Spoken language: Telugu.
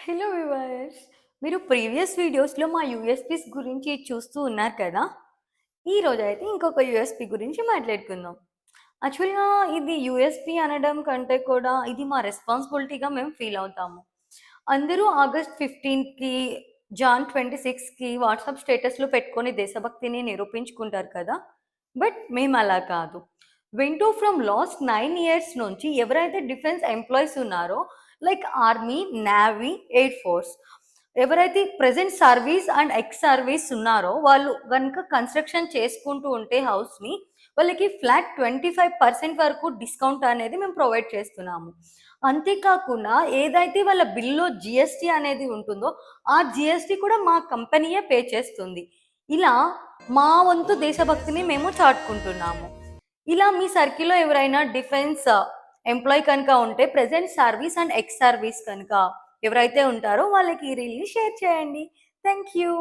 Hello viewers! మీరు ప్రీవియస్ వీడియోస్‌లో మా యూఎస్‌పీస్ గురించి చూస్తూ ఉన్నారు కదా! ఈరోజైతే ఇంకొక యూఎస్‌పీ గురించి మాట్లాడుకుందాం. యాక్చువల్‌గా ఇది యూఎస్‌పీ అనడం కంటే కూడా ఇది మా రెస్పాన్సిబిలిటీగా మేము ఫీల్ అవుతాము. అందరూ ఆగస్ట్ 15కి, జాన్ 26కి వాట్సాప్ స్టేటస్‌లు పెట్టుకొని దేశభక్తిని నిరూపించుకుంటారు కదా! బట్ మేమలా కాదు. వింటూ ఫ్రమ్ లాస్ట్ 9 ఇయర్స్ నుంచి ఎవరైతే డిఫెన్స్ ఎంప్లాయీస్ ఉన్నారో like army, navy, air force ఎవరైతే present service and ex service ఉన్నారో వాళ్ళు గనుక కన్‌స్ట్రక్షన్ చేసుకుంటూ ఉంటే హౌస్‌ని వాళ్ళకి ఫ్లాట్ 25% వరకు డిస్కౌంట్ అనేది మేము ప్రొవైడ్ చేస్తున్నాము. అంతే కాకుండా ఏదైతే వాళ్ళ బిల్‌లో జీఎస్టీ అనేది ఉంటుందో, ఆ జీఎస్టీ కూడా మా కంపెనీయే పే చేస్తుంది. ఇలా మా వంతు దేశభక్తిని మేము చాటుకుంటున్నాము. ఇలా మీ సర్కిల్‌లో ఎవరైనా డిఫెన్స్ ఎంప్లాయీ కనుక ఉంటే present service and ex service కనుక ఎవరైతే ఉంటారో వాళ్ళకి ఈ రీల్‌ని షేర్ చేయండి. Thank you.